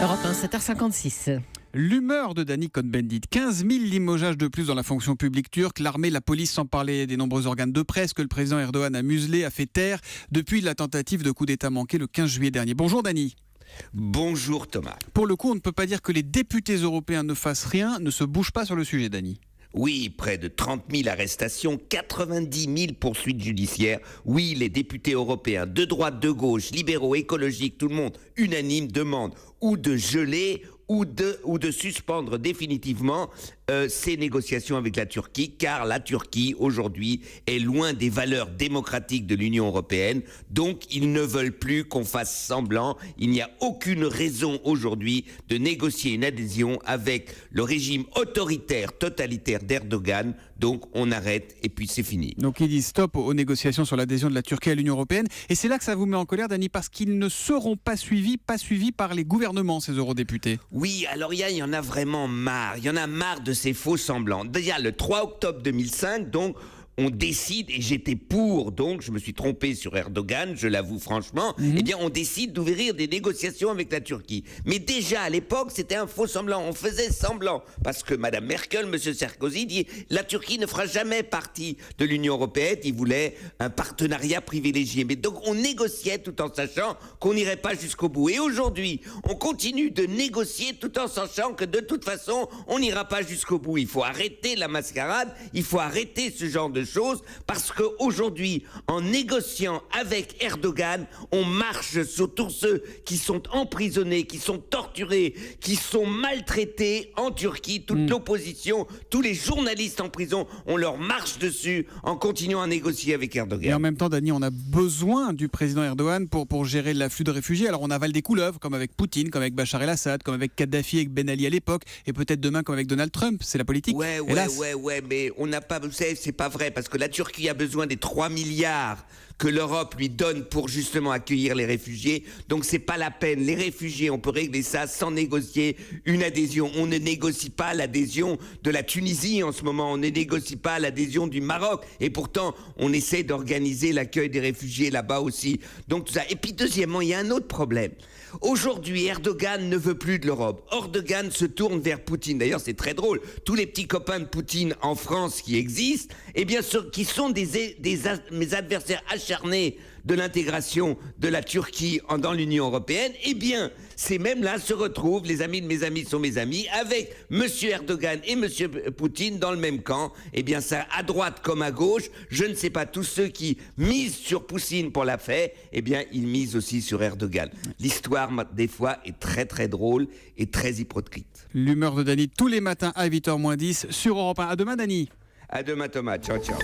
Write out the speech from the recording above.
Europe 1, 7h56. L'humeur de Danny Cohn-Bendit. 15 000 limogeages de plus dans la fonction publique turque. L'armée, la police, sans parler des nombreux organes de presse que le président Erdogan a muselé, a fait taire depuis la tentative de coup d'État manqué le 15 juillet dernier. Bonjour Danny. Bonjour Thomas. Pour le coup, on ne peut pas dire que les députés européens ne fassent rien, ne se bougent pas sur le sujet, Danny. Oui, près de 30 000 arrestations, 90 000 poursuites judiciaires. Oui, les députés européens, de droite, de gauche, libéraux, écologiques, tout le monde, unanime, demande ou de geler ou de suspendre définitivement ces négociations avec la Turquie, car la Turquie, aujourd'hui, est loin des valeurs démocratiques de l'Union européenne. Donc, ils ne veulent plus qu'on fasse semblant. Il n'y a aucune raison aujourd'hui de négocier une adhésion avec le régime autoritaire, totalitaire d'Erdogan. Donc, on arrête et puis c'est fini. Donc, ils disent stop aux négociations sur l'adhésion de la Turquie à l'Union européenne. Et c'est là que ça vous met en colère, Danny, parce qu'ils ne seront pas suivis par les gouvernements, ces eurodéputés. Oui, alors il y en a vraiment marre. Il y en a marre de ces faux semblants. Déjà, le 3 octobre 2005, donc, on décide, et j'étais pour, donc je me suis trompé sur Erdogan, je l'avoue franchement, eh bien on décide d'ouvrir des négociations avec la Turquie. Mais déjà à l'époque, c'était un faux semblant, on faisait semblant, parce que Madame Merkel, Monsieur Sarkozy dit la Turquie ne fera jamais partie de l'Union européenne, il voulait un partenariat privilégié. Mais donc on négociait tout en sachant qu'on n'irait pas jusqu'au bout. Et aujourd'hui, on continue de négocier tout en sachant que de toute façon, on n'ira pas jusqu'au bout. Il faut arrêter la mascarade, il faut arrêter ce genre de choses, parce qu'aujourd'hui, en négociant avec Erdogan, on marche sur tous ceux qui sont emprisonnés, qui sont torturés, qui sont maltraités en Turquie, toute l'opposition, tous les journalistes en prison, on leur marche dessus en continuant à négocier avec Erdogan. Et en même temps, Danny, on a besoin du président Erdogan pour gérer l'afflux de réfugiés. Alors on avale des couleuvres, comme avec Poutine, comme avec Bachar el-Assad, comme avec Kadhafi, avec Ben Ali à l'époque, et peut-être demain comme avec Donald Trump. C'est la politique. Ouais, mais on n'a pas, vous savez, c'est pas vrai, parce que la Turquie a besoin des 3 milliards que l'Europe lui donne pour justement accueillir les réfugiés. Donc c'est pas la peine. Les réfugiés, on peut régler ça sans négocier une adhésion. On ne négocie pas l'adhésion de la Tunisie en ce moment. On ne négocie pas l'adhésion du Maroc. Et pourtant, on essaie d'organiser l'accueil des réfugiés là-bas aussi. Donc tout ça. Et puis deuxièmement, il y a un autre problème. Aujourd'hui, Erdogan ne veut plus de l'Europe. Erdogan se tourne vers Poutine. D'ailleurs, c'est très drôle. Tous les petits copains de Poutine en France qui existent, eh bien, qui sont mes adversaires acharnés de l'intégration de la Turquie dans l'Union européenne, eh bien, ces mêmes-là se retrouvent, les amis de mes amis sont mes amis, avec M. Erdogan et M. Poutine dans le même camp. Eh bien, ça, à droite comme à gauche, je ne sais pas, tous ceux qui misent sur Poutine pour la paix, eh bien, ils misent aussi sur Erdogan. L'histoire, des fois, est très, très drôle et très hypocrite. L'humeur de Danny tous les matins à 8h moins 10 sur Europe 1. À demain, Danny. À demain, Thomas. Ciao, ciao.